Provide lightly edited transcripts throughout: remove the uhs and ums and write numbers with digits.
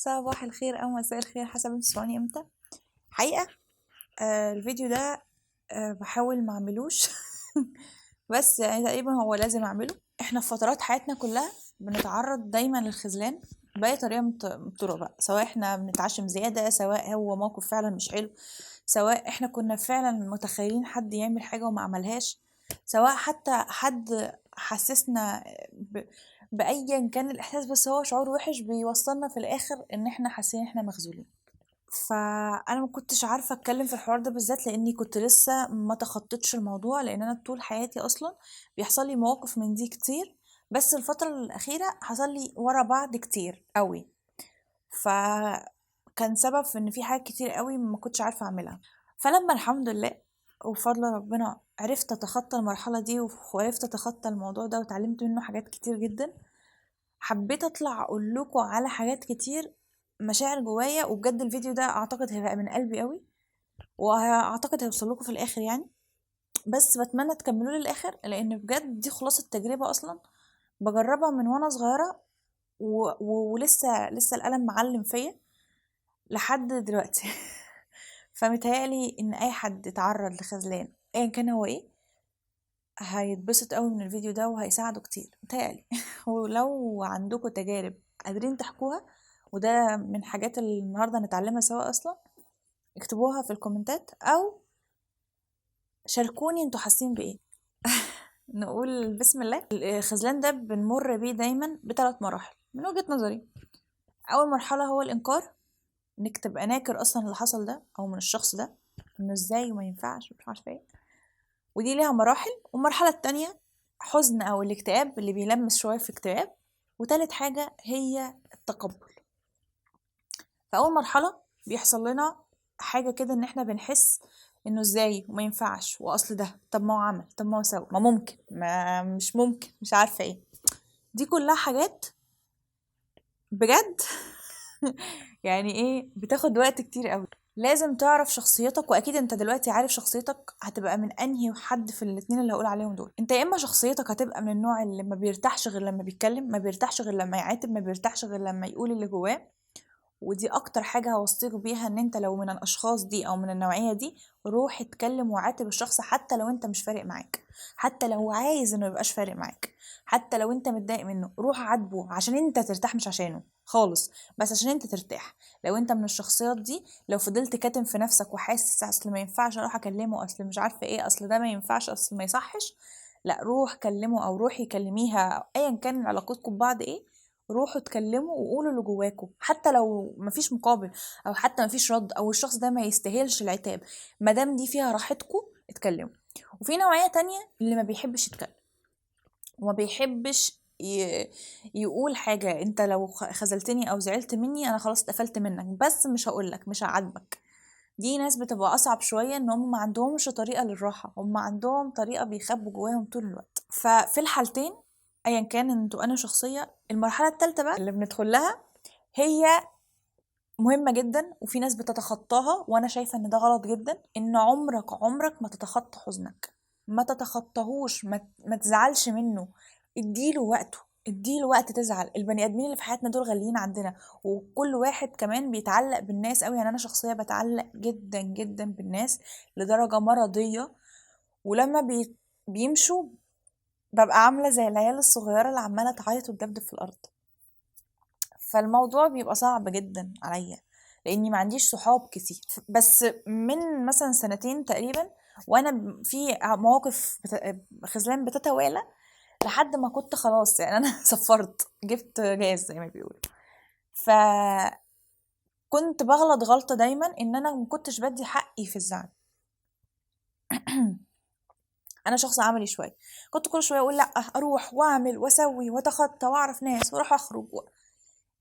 صباح الخير او مساء الخير حسب انتوا تسمعوني امتى. حقيقة الفيديو ده بحاول ما اعملوش بس يعني تقريبا هو لازم اعمله. احنا في فترات حياتنا كلها بنتعرض دايما للخذلان بأي طريقة من الطرق بقى، سواء احنا بنتعشم زيادة، سواء هو موقف فعلا مش حلو، سواء احنا كنا فعلا متخيلين حد يعمل حاجة وما عملهاش، سواء حتى حد حسسنا بأيا كان الإحساس، بس هو شعور وحش بيوصلنا في الآخر إن احنا حاسين احنا مخذولين. فانا ما كنتش عارفه اتكلم في الحوار ده بالذات لاني كنت لسه ما تخطيتش الموضوع، لان انا طول حياتي اصلا بيحصل لي مواقف من دي كتير، بس الفتره الاخيره حصل لي ورا بعض كتير قوي. فكان سبب في ان في حاجات كتير قوي ما كنتش عارفه اعملها. فلما الحمد لله وبفضل ربنا عرفت اتخطى المرحله دي وعرفت اتخطى الموضوع ده وتعلمت منه حاجات كتير جدا، حبيت اطلع اقول لكم على حاجات كتير، مشاعر جوايا. وبجد الفيديو ده اعتقد هيبقى من قلبي قوي، واعتقد هيوصل لكم في الاخر يعني. بس بتمنى تكملوا لي الاخر، لان بجد دي خلاصة تجربة اصلا بجربها من وانا صغيرة ولسه الألم معلم فيا لحد دلوقتي. فمتهيألي ان اي حد اتعرض لخذلان ايا كان هو ايه هيتبسط قوي من الفيديو ده وهيساعده كتير متهيألي. ولو عندكم تجارب قادرين تحكوها، وده من حاجات اللي النهارده هنتعلمها سوا اصلا، اكتبوها في الكومنتات او شاركوني انتوا حاسين بايه. نقول بسم الله. الخذلان ده بنمر بيه دايما بثلاث مراحل من وجهة نظري. اول مرحلة هو الانكار، انك تبقى ناكر اصلا اللي حصل ده او من الشخص ده، انه ازاي وما ينفعش مش عارفه ايه. ودي ليها مراحل. والمرحلة التانية حزن او الاكتئاب اللي بيلمس شوية في اكتئاب. وتالت حاجة هي التقبل. فأول مرحلة بيحصل لنا حاجة كده ان احنا بنحس انه ازاي وما ينفعش، واصل ده طب ما هو عمل، طب ما هو سوى، ما ممكن، ما مش ممكن، مش عارفة ايه. دي كلها حاجات بجد يعني ايه بتاخد وقت كتير قوي. لازم تعرف شخصيتك، واكيد انت دلوقتي عارف شخصيتك هتبقى من انهي حد في الاتنين اللي هقول عليهم دول. انت يا اما شخصيتك هتبقى من النوع اللي ما بيرتاحش غير لما بيتكلم، ما بيرتاحش غير لما يعاتب، ما بيرتاحش غير لما يقول اللي جواه. ودي اكتر حاجة هوصيك بيها، ان انت لو من الاشخاص دي او من النوعية دي روح اتكلم وعاتب الشخص، حتى لو انت مش فارق معاك، حتى لو عايز انه يبقاش فارق معاك، حتى لو انت متضايق منه روح عاتبه عشان انت ترتاح، مش عشانه خالص، بس عشان انت ترتاح. لو انت من الشخصيات دي، لو فضلت كاتم في نفسك وحاسس اصل ما ينفعش اروح اكلمه، اصل مش عارفه ايه، اصل ده ما ينفعش، اصل ما يصحش، لا روح كلمه او روحي كلميها، ايا كان علاقتكم ببعض ايه. روحوا اتكلموا وقولوا اللي جواكم، حتى لو مفيش مقابل او حتى مفيش رد او الشخص ده ما يستاهلش العتاب، مادام دي فيها راحتكم اتكلموا. وفي نوعية تانية اللي ما بيحبش يتكلم وما بيحبش يقول حاجة. انت لو خذلتني او زعلت مني انا خلاص اتقفلت منك، بس مش هقولك، مش هعاتبك. دي ناس بتبقى اصعب شوية، ان هم ما عندهمش طريقة للراحة، هم عندهم طريقة بيخبوا جواهم طول الوقت. ففي الحالتين ايا كان انتوا انا شخصية، المرحلة التالتة بقى اللي بندخل لها هي مهمة جدا، وفي ناس بتتخطاها وانا شايفة ان ده غلط جدا. ان عمرك ما تتخطى حزنك، ما تتخطاهوش، ما تزعلش منه. اديله وقته، اديله وقت تزعل. البني ادمين اللي في حياتنا دول غاليين عندنا، وكل واحد كمان بيتعلق بالناس قوي. يعني انا شخصية بتعلق جدا جدا بالناس لدرجة مرضية، ولما بيمشوا ببقى عاملة زي العيال الصغيرة اللي عمالة تعيط وتدبدب في الارض. فالموضوع بيبقى صعب جدا عليا لاني ما عنديش صحاب كتير. بس من مثلا سنتين تقريبا وانا في مواقف خذلان بتتوالى لحد ما كنت خلاص يعني انا صفرت جبت جاز زي ما بيقولوا. فكنت بغلط غلطة دايما ان انا ما كنتش بدي حقي في الزعل. انا شخص عملي شويه، كنت كل شويه اقول لا، اروح واعمل واسوي واتخطى واعرف ناس واروح اخرج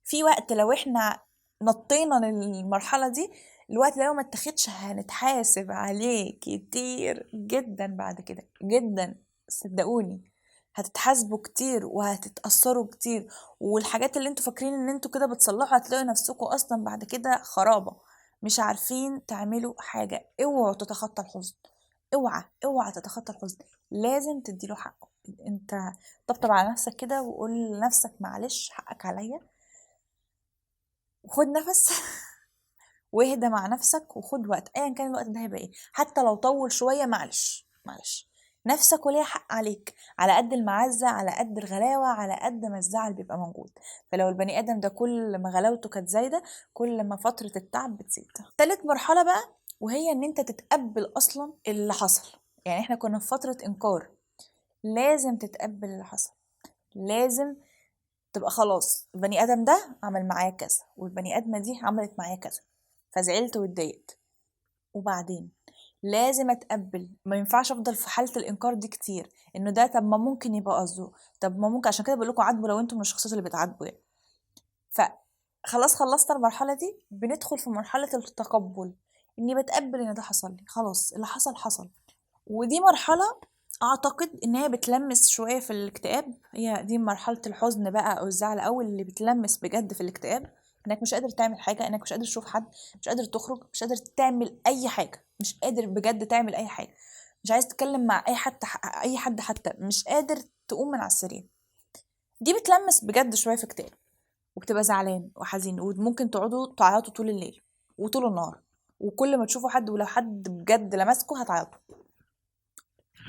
في وقت لو احنا نطينا للمرحلة دي، الوقت ده لو ما اتخدش هنتحاسب عليه كتير جدا بعد كده جدا. صدقوني هتتحاسبوا كتير وهتتأثروا كتير، والحاجات اللي انتوا فاكرين ان انتوا كده بتصلحوا هتلاقوا نفسكم اصلا بعد كده خرابة، مش عارفين تعملوا حاجة. اوعوا تتخطى الحزن، اوعى تتخطى الحزن، لازم تديله حقه. انت طبطب على نفسك كده وقول لنفسك معلش حقك عليا، وخد نفس واهدى مع نفسك وخد وقت، ايا كان الوقت ده هيبقى ايه، حتى لو طول شويه معلش معلش، نفسك وليها حق عليك، على قد المعزه على قد الغلاوه على قد ما الزعل بيبقى موجود. فلو البني ادم ده كل ما غلاوته كانت زايده كل ما فتره التعب بتزيد. تالت مرحله بقى وهي ان انت تتقبل اصلا اللي حصل. يعني احنا كنا في فتره انكار، لازم تتقبل اللي حصل، لازم تبقى خلاص البني ادم ده عمل معايا كذا والبني ادمه دي عملت معايا كذا، فزعلت واتضايقت، وبعدين لازم اتقبل. ما ينفعش افضل في حاله الانكار دي كتير، انه ده طب ما ممكن يبقى قصده، طب ما ممكن، عشان كده بقول لكم عاتبوا لو انتم من الشخصيات اللي بتعاتبوا يعني. فخلاص خلصنا المرحله دي، بندخل في مرحله التقبل، اني بتقبل ان ده حصل لي، خلاص اللي حصل حصل. ودي مرحله اعتقد ان هي بتلمس شويه في الاكتئاب، هي دي مرحله الحزن بقى او الزعل او اللي بتلمس بجد في الاكتئاب، انك مش قادر تعمل حاجه، انك مش قادر تشوف حد، مش قادر تخرج، مش قادر تعمل اي حاجه، مش قادر بجد تعمل اي حاجه، مش عايز تتكلم مع اي حد حتى مش قادر تقوم من على السرير. دي بتلمس بجد شويه في اكتئاب، وبتبقى زعلان وحزين، وممكن تقعدوا تعيطوا طول الليل وطول النهار، وكل ما تشوفوا حد ولو حد بجد لمسكوا هتعيطوا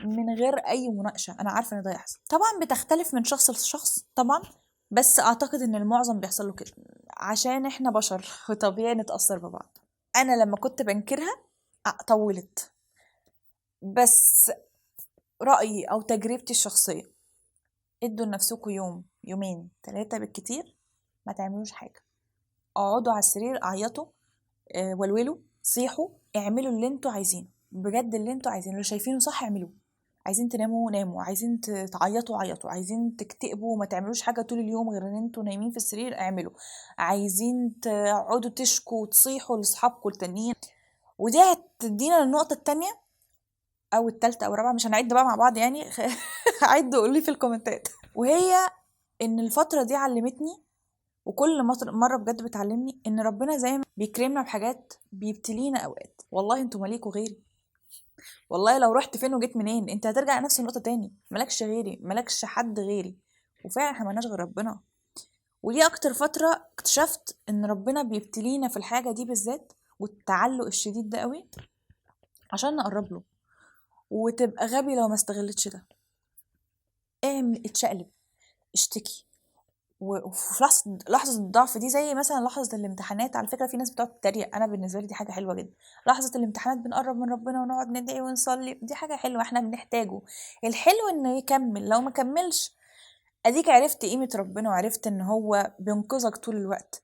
من غير اي مناقشه. انا عارفه ان ده يحصل طبعا، بتختلف من شخص لشخص طبعا، بس اعتقد ان المعظم بيحصل له كده عشان احنا بشر وطبيعي نتاثر ببعض. انا لما كنت بنكرها طولت، بس رايي او تجربتي الشخصيه، ادوا لنفسكم يوم يومين 3 بالكتير، ما تعملوش حاجه، اقعدوا على السرير عيطوا، ولولوا، صيحوا، اعملوا اللي انتوا عايزينه، بجد اللي انتوا عايزينه، اللي شايفينه صح اعملوه، عايزين تناموا ناموا، عايزين تعيطوا عيطوا، عايزين تكتئبوا وما تعملوش حاجه طول اليوم غير ان انتوا نايمين في السرير اعملوا، عايزين تقعدوا تشكوا وتصيحوا لاصحابكم التانيين. ودي هتدينا النقطه التانية او التالتة او الرابعه، مش هنعد بقى مع بعض يعني عدوا قولي في الكومنتات. وهي ان الفتره دي علمتني، وكل مرة بجد بتعلمني ان ربنا زي ما بيكرمنا بحاجات بيبتلينا اوقات. والله انتوا ماليكوا غيري، والله لو رحت فين وجيت منين انت هترجع نفس النقطة تاني، مالكش غيري، مالكش حد غيري، وفعلا احنا مالناش غير ربنا. ودي اكتر فترة اكتشفت ان ربنا بيبتلينا في الحاجة دي بالذات، والتعلق الشديد ده قوي، عشان نقرب له. وتبقى غبي لو ما استغلتش ده، اعمل اتشقلب، اشتكي. وفي لحظة الضعف دي زي مثلا لحظة الامتحانات، على فكرة في ناس بتقعد تتريق، أنا بالنسبة لي دي حاجة حلوة جدا. لحظة الامتحانات بنقرب من ربنا ونقعد ندعي ونصلي، دي حاجة حلوة احنا بنحتاجه. الحلو إنه يكمل، لو ما كملش أديك عرفت قيمة ربنا وعرفت إن هو بينقذك طول الوقت.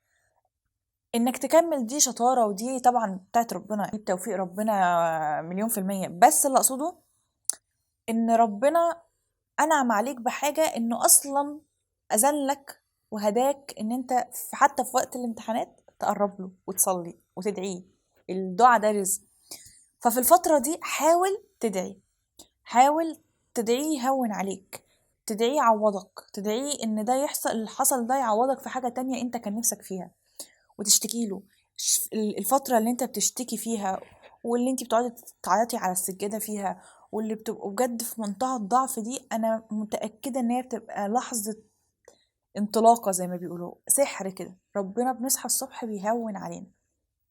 إنك تكمل دي شطارة، ودي طبعا بتاعت ربنا، دي بتوفيق ربنا 1000000%. بس اللي أقصده إن ربنا أنعم عليك بحاجة، إنه أصلا أذن لك وهداك إن أنت حتى في وقت الامتحانات تقرب له وتصلي وتدعيه. الدعاء ده رزق. ففي الفترة دي حاول تدعي، حاول تدعيه يهون عليك، تدعيه يعوضك، تدعيه إن ده يحصل، اللي حصل ده يعوضك في حاجة تانية أنت كان نفسك فيها، وتشتكي له. الفترة اللي أنت بتشتكي فيها واللي أنت بتقعدي تعيطي على السجادة فيها واللي بتبقوا بجد في منتهى الضعف دي، أنا متأكدة إن هي بتبقى لحظة انطلاقة زي ما بيقولوا، سحر كده. ربنا بنصحى الصبح بيهون علينا.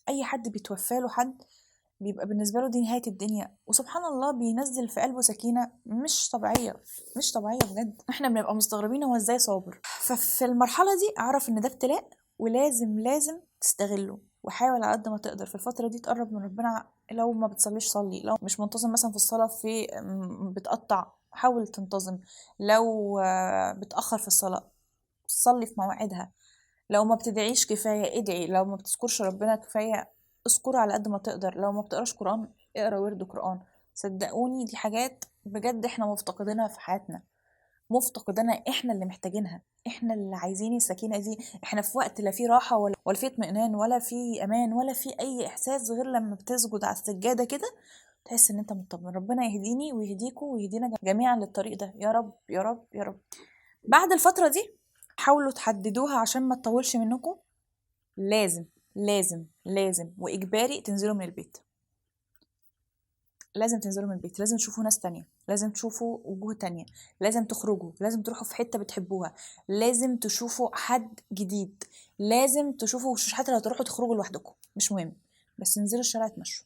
أي حد بيتوفى له حد بيبقى بالنسبة له دي نهاية الدنيا، وسبحان الله بينزل في قلبه سكينة مش طبيعية، مش طبيعية بجد. احنا بنبقى مستغربين هو ازاي صابر. ففي المرحلة دي اعرف ان ده ابتلاء، ولازم تستغله، وحاول على قد ما تقدر في الفترة دي تقرب من ربنا. لو ما بتصليش صلي، لو مش منتظم مثلا في الصلاة في بتقطع حاول تنتظم، لو بتأخر في الصلاة صلي في مواعيدها، لو ما بتدعيش كفاية ادعي، لو ما بتذكرش ربنا كفاية اذكر على قد ما تقدر، لو ما بتقراش قرآن اقرا ورد قرآن. صدقوني دي حاجات بجد احنا مفتقدينها في حياتنا، مفتقدينها، احنا اللي محتاجينها، احنا اللي عايزين السكينة دي. احنا في وقت لا فيه راحة ولا فيه اطمئنان ولا فيه امان ولا فيه اي احساس غير لما بتسجد على السجادة كده تحس ان انت مطمن. ربنا يهديني ويهديكوا ويهدينا جميعا للطريق ده يا رب يا رب يا رب. بعد الفترة دي حاولوا تحددوها عشان ما تطولش منكم. لازم لازم لازم وإجباري تنزلوا من البيت. لازم تنزلوا من البيت، لازم تشوفوا ناس تانية، لازم تشوفوا وجوه تانية، لازم تخرجوا، لازم تروحوا في حتة بتحبوها، لازم تشوفوا حد جديد، لازم تشوفوا وشوش، حتى لو تروحوا تخرجوا لوحدكم مش مهم، بس انزلوا الشارع اتمشوا.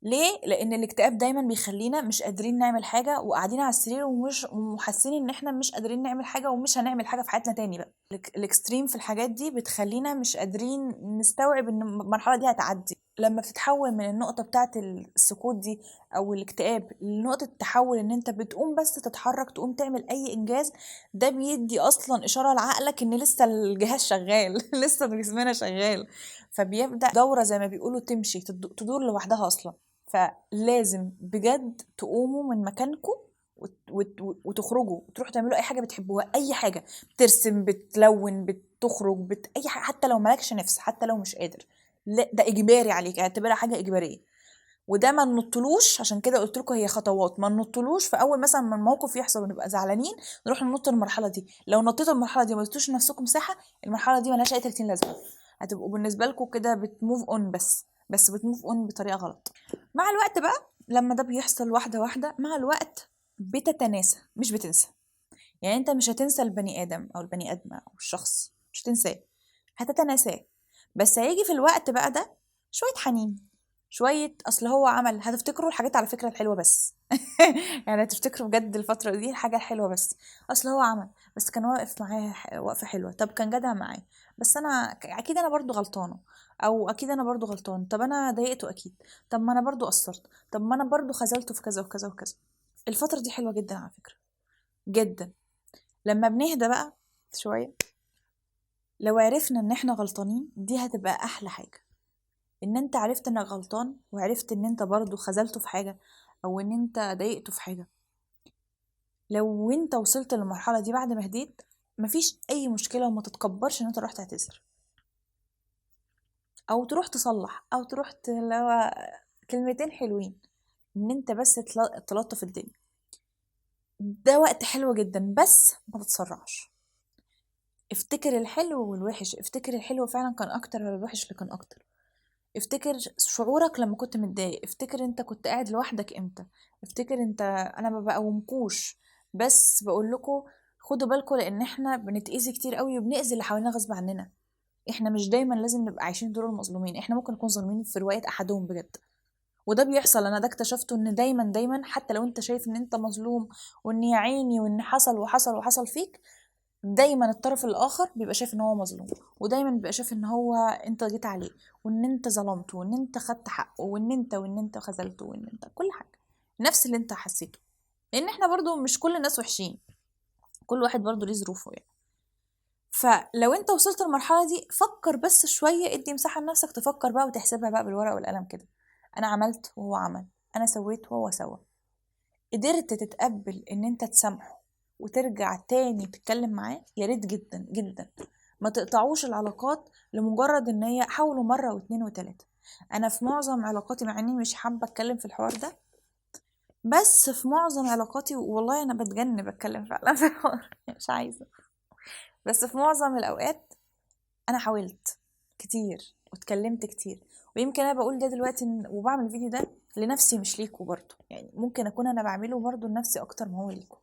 ليه؟ لان الاكتئاب دايما بيخلينا مش قادرين نعمل حاجه وقاعدين على السرير ومش وحاسين ان احنا مش قادرين نعمل حاجه ومش هنعمل حاجه في حياتنا تاني بقى. الاكستريم في الحاجات دي بتخلينا مش قادرين نستوعب ان المرحله دي هتعدي. لما بتتحول من النقطه بتاعه السكوت دي او الاكتئاب لنقطه التحول ان انت بتقوم بس تتحرك، تقوم تعمل اي انجاز، ده بيدي اصلا اشاره لعقلك ان لسه الجهاز شغال لسه جسمنا شغال، فبيبدا دوره زي ما بيقولوا تمشي تدور لوحدها اصلا. فلازم بجد تقوموا من مكانكم وتخرجوا وتروحوا تعملوا اي حاجه بتحبوها، اي حاجه، بترسم، بتلون، بتخرج، اي حاجه، حتى لو مالكش نفس، حتى لو مش قادر، لا ده اجباري عليك، اعتبرها حاجه اجباريه. وده ما ننطلوش، عشان كده قلت لكم هي خطوات، ما ننطلوش في اول مثلا ما الموقف يحصل ونبقى زعلانين نروح ننط المرحله دي. لو نطيتوا المرحله دي وما اديتوش لنفسكم مساحه، المرحله دي ملهاش اي 30 لازمه، هتبقوا بالنسبه لكم كده بتموف اون، بس بتموف اون بطريقه غلط. مع الوقت بقى لما ده بيحصل واحده واحده، مع الوقت بتتناسى مش بتنسى. يعني انت مش هتنسى البني ادم او البني ادمه او الشخص، مش هتنساه، هتتناساه. بس هيجي في الوقت بقى ده شويه حنين، شويه اصل هو عمل، هتفتكروا الحاجات على فكره الحلوه بس يعني هتفتكروا بجد الفتره دي الحاجه الحلوه بس، اصل هو عمل بس كان واقف معايا وقفه حلوه، طب كان جدع معايا، بس انا اكيد انا برضو غلطانه، او اكيد انا برضو غلطان، طب انا ضايقته اكيد، طب ما انا برضو قصرت، طب ما انا برضو خذلته في كذا وكذا وكذا. الفتره دي حلوه جدا على فكره، جدا. لما بنهدى بقى شويه، لو عرفنا ان احنا غلطانين دي هتبقى احلى حاجه، ان انت عرفت انك غلطان وعرفت ان انت برضو خذلته في حاجه او ان انت ضايقته في حاجه. لو انت وصلت للمرحله دي بعد ما هديت، مفيش اي مشكله، وما تتكبرش ان انت تروح تعتذر او تروح تصلح او تروح لو كلمتين حلوين، ان انت بس تلطف الدنيا. ده وقت حلو جدا، بس ما تتسرعش. افتكر الحلو والوحش، افتكر الحلو فعلا كان اكتر ولا الوحش اللي كان اكتر، افتكر شعورك لما كنت متضايق، افتكر انت كنت قاعد لوحدك امتى، افتكر انت. انا ما بقومكوش، بس بقول لكم خدوا بالكم، لان احنا بنتأذي كتير قوي وبنأذي اللي حوالينا غصب عننا. احنا مش دايما لازم نبقى عايشين دور المظلومين، احنا ممكن نكون ظالمين في رواية احدهم بجد، وده بيحصل. انا ده اكتشفته ان دايما حتى لو انت شايف ان انت مظلوم وان يا عيني وان حصل وحصل وحصل فيك، دايما الطرف الاخر بيبقى شايف ان هو مظلوم، ودايما بيبقى شايف ان هو انت جيت عليه وان انت ظلمته وان انت خدت حقه وان انت خذلته وان انت كل حاجه نفس اللي انت حسيته. لان احنا برضو مش كل الناس وحشين، كل واحد برضو ليه ظروفه يعني. فلو انت وصلت للمرحله دي، فكر بس شويه، ادي مساحه لنفسك تفكر بقى وتحسبها بقى بالورقه والقلم كده. انا عملت وهو عمل، انا سويت وهو سوى، قدرت تتقبل ان انت تسامحه وترجع تاني تتكلم معاه، يا ريت جدا جدا. ما تقطعوش العلاقات لمجرد ان هي حاولوا مره واتنين وتلاته. انا في معظم علاقاتي، مع اني مش حابه اتكلم في الحوار ده، بس في معظم علاقاتي والله انا بتجنب اتكلم فعلا في الحوار مش عايزه، بس في معظم الاوقات انا حاولت كتير واتكلمت كتير. ويمكن انا بقول ده دلوقتي وبعمل الفيديو ده لنفسي مش ليكوا برضو، يعني ممكن اكون انا بعمله برضو لنفسي اكتر ما هو ليكوا،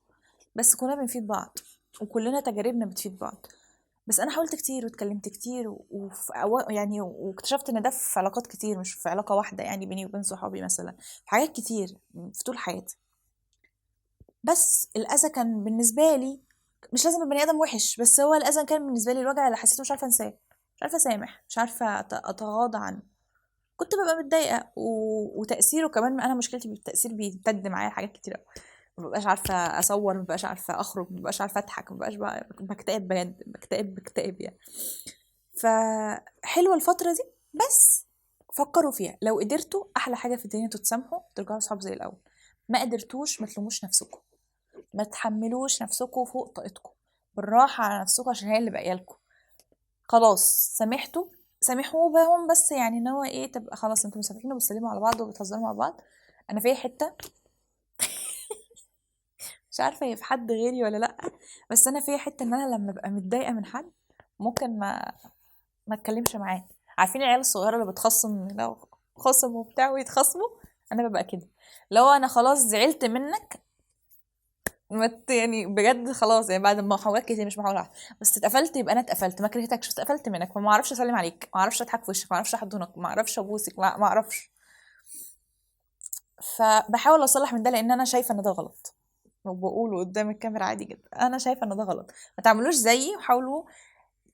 بس كلنا بنفيد بعض وكلنا تجاربنا بتفيد بعض. بس انا حاولت كتير واتكلمت كتير يعني واكتشفت ان ده في علاقات كتير مش في علاقه واحده، يعني بيني وبين صحابي مثلا، في حاجات كتير في طول حياتي. بس الاذى كان بالنسبه لي، مش لازم البني ادم وحش، بس هو الاذى كان بالنسبه لي الوجع اللي حسيته مش عارفه انساه، مش عارفه اسامح، مش عارفه اتغاضى عنه. كنت ببقى متضايقه وتاثيره كمان، انا مشكلتي بالتاثير بيمتد معايا حاجات كتير قوي. مبقاش عارفه اصور، مبقاش عارفه اخرج، مبقاش عارفه اضحك، مبقاش بكتئب بجد، بكتئب يعني. فحلوه الفتره دي، بس فكروا فيها. لو قدرتوا احلى حاجه في الدنيا تتسامحوا ترجعوا صحاب زي الاول، ما قدرتوش ما تلوموش نفسكم، ما تحملوش نفسكم فوق طاقتكم، بالراحه على نفسكم عشان هي اللي باقيه لكم. خلاص سامحتوا، سامحوه بهم، بس يعني ان هو ايه، تبقى خلاص انتوا مسافرين وبتسلموا على بعض وبتهزروا مع بعض. انا في حته مش عارفه هي في حد غيري ولا لا، بس انا في حته ان انا لما ابقى متضايقه من حد ممكن ما اتكلمش معاه. عارفين العيال الصغيره اللي بتخصم، لو خصم وبتاع ويتخصموا، انا ببقى كده، لو انا خلاص زعلت منك يعني بجد خلاص، يعني بعد محاولات كتير، مش محاولة واحدة بس اتقفلت، يبقى انا اتقفلت، ما كرهتكش بس اتقفلت منك، فما اعرفش اسلم عليك، ما اعرفش اضحك في وشك، ما اعرفش احضنك، ما اعرفش ابوسك، ما اعرفش. فبحاول اصلح من ده، لان انا شايفه ان ده غلط، وبقوله قدام الكاميرا عادي جدا، انا شايفه ان ده غلط. ما تعملوش زيي، وحاولوا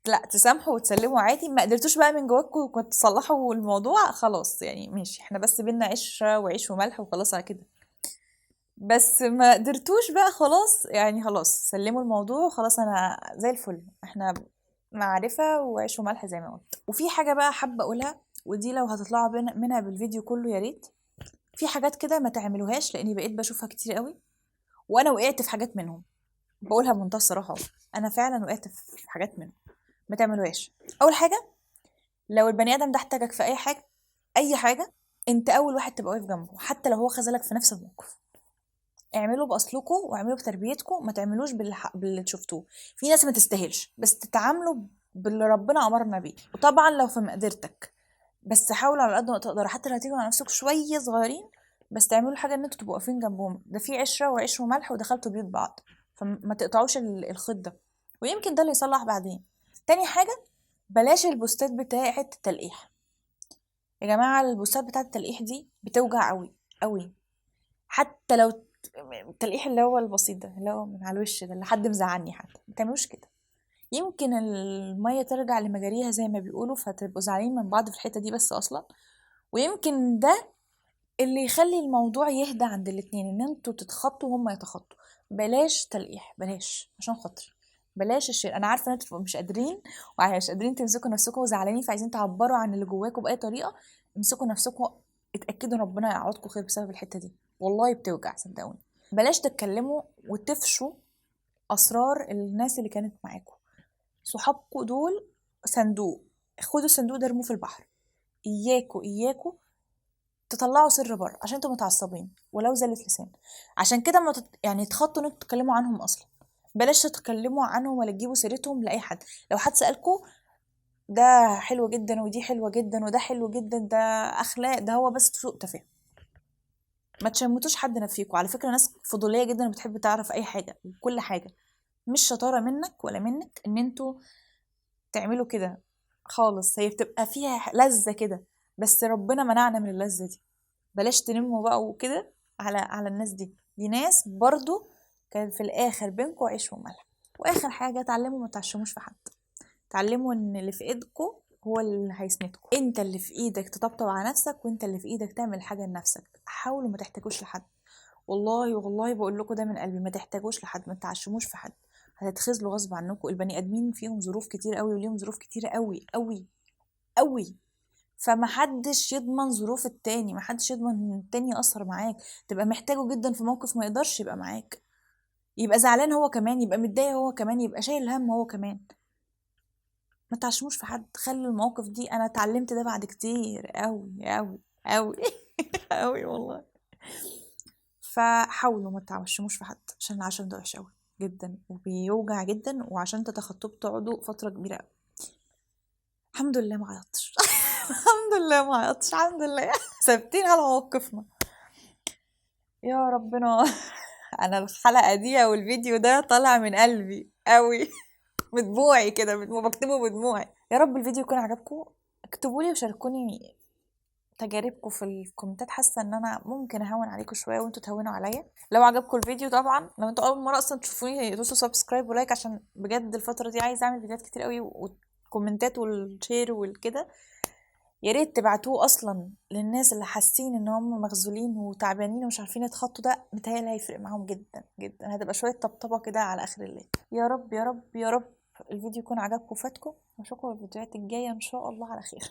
لا تسامحوا وتسلموا عادي. ما قدرتوش بقى من جواكم كنت تصلحوا الموضوع، خلاص يعني ماشي، احنا بس بينا عشره وعيش وملح وخلاص على كده. بس ما قدرتوش بقى خلاص، يعني خلاص سلموا الموضوع وخلاص، انا زي الفل، احنا معرفة وعيش وملح زي ما قلت. وفي حاجة بقى حابة اقولها، ودي لو هتطلعوا منها بالفيديو كله يا ريت. في حاجات كده ما تعملوهاش، لاني بقيت بشوفها كتير قوي، وانا وقعت في حاجات منهم، بقولها بمنتهى الصراحة أهو. انا فعلا وقعت في حاجات منهم. ما تعملوهاش. اول حاجة، لو البني ادم ده احتاجك في اي حاجة، اي حاجة، انت اول واحد تبقى واقف جنبه، حتى لو هو خذلك في نفس الموقف. اعملوا باصلكم واعملوا بتربيتكم، ما تعملوش باللي شفتوه. في ناس ما تستاهلش، بس تتعاملوا باللي ربنا امرنا بيه. وطبعا لو في مقدرتك، بس حاولوا على قد ما تقدروا، حتى لو هتيجوا على نفسكم شويه صغيرين، بس تعملوا حاجه ان انتوا تبقوا واقفين جنبهم. ده في عشره وعيش وملح، ودخلتوا بيوت بعض، فما تقطعوش الخيط ده، ويمكن ده اللي يصلح بعدين. تاني حاجه، بلاش البوستات بتاعه التلقيح. يا جماعه البوستات بتاعه التلقيح دي بتوجع قوي قوي، حتى لو التلقيح اللي هو البسيط ده، اللي هو من على الوش ده، اللي حد مزعلني، حتى ما تعملوش كده. يمكن المية ترجع لمجاريها زي ما بيقولوا، فتبقوا زعلانين من بعض في الحتة دي بس اصلا. ويمكن ده اللي يخلي الموضوع يهدى عند الاتنين، ان انتوا تتخطوا وهم يتخطوا. بلاش تلقيح، بلاش عشان خاطري، بلاش الشيء. انا عارفه ان انتوا مش قادرين، ومش قادرين تمسكوا نفسكم وزعلانين، فعايزين تعبروا عن اللي جواكم باي طريقه. امسكوا نفسكم، اتاكدوا ربنا يعوضكم خير بسبب الحته دي، والله بتوجع صدقوني. بلاش تتكلموا وتفشوا اسرار الناس اللي كانت معاكم. صحابكم دول صندوق، خدوا الصندوق ده ارموه في البحر. اياكوا تطلعوا سر بره، عشان انتوا متعصبين ولو زلت لسان. عشان كده ما يعني تخطوا انكم تتكلموا عنهم اصلا. بلاش تتكلموا عنهم ولا تجيبوا سيرتهم لاي حد. لو حد سالكوا، ده حلو جدا ودي حلوه جدا وده حلو جدا، ده اخلاق، ده هو بس سوء تفاهم. ما تشمتوش حد نفيكوا. على فكره ناس فضوليه جدا بتحب تعرف اي حاجه وكل حاجه. مش شطاره منك ولا منك ان انتوا تعملوا كده خالص، هي بتبقى فيها لذه كده، بس ربنا منعنا من اللذه دي. بلاش تنموا بقى وكده على الناس دي ناس برضو كان في الاخر بينكم عيش وملح. واخر حاجه، اتعلموا ما تعشموش في حد. اتعلموا ان اللي في ايدكم هو اللي هيسندكم. انت اللي في ايدك تطبطب على نفسك، وانت اللي في ايدك تعمل حاجه لنفسك. حاولوا ما تحتاجوش لحد، والله بقول لكم ده من قلبي، ما تحتاجوش لحد، ما تعشموش في حد. هتتخذلوا غصب عنكم. البني ادمين فيهم ظروف كتير قوي، وليهم ظروف كتير قوي قوي قوي. فمحدش يضمن ظروف التاني، محدش يضمن ان التاني يأثر معاك. تبقى محتاجه جدا في موقف ما يقدرش يبقى معاك، يبقى زعلان هو كمان، يبقى متضايق هو كمان، يبقى شايل هم هو كمان. ما تعشموش في حد، خلوا المواقف دي. انا اتعلمت ده بعد كتير قوي قوي قوي قوي والله. فحاولوا ما تعشموش في حد، عشان العشم ده وحش قوي جدا وبيوجع جدا، وعشان تتخطوه بتقعدوا فتره كبيره قوي. الحمد لله ما عيطتش الحمد لله ما عيطتش، الحمد لله ثابتين على موقفنا يا ربنا. انا الحلقه دي او الفيديو ده طالع من قلبي قوي بدموعي كده، بكتبه بدموعي. يا رب الفيديو يكون عجبكم. اكتبوا لي وشاركوني تجاربكم في الكومنتات. حاسه ان انا ممكن اهون عليكم شويه وانتوا تهونوا عليا. لو عجبكم الفيديو طبعا، لو انتوا اول مره اصلا تشوفوني، دوسوا سبسكرايب ولايك، عشان بجد الفتره دي عايزه اعمل فيديوهات كتير قوي، والكومنتات والشير والكده. يا ريت تبعتوه اصلا للناس اللي حاسين ان هم مخذولين وتعبانين ومش عارفين يتخطوا ده. متهيألي هيفرق معاهم جدا جدا، هتبقى شويه طبطبه كده على اخر الليل. يا رب يا رب يا رب الفيديو يكون عجبكم وفاتكم، واشوفكم في الفيديوهات الجايه ان شاء الله على خير.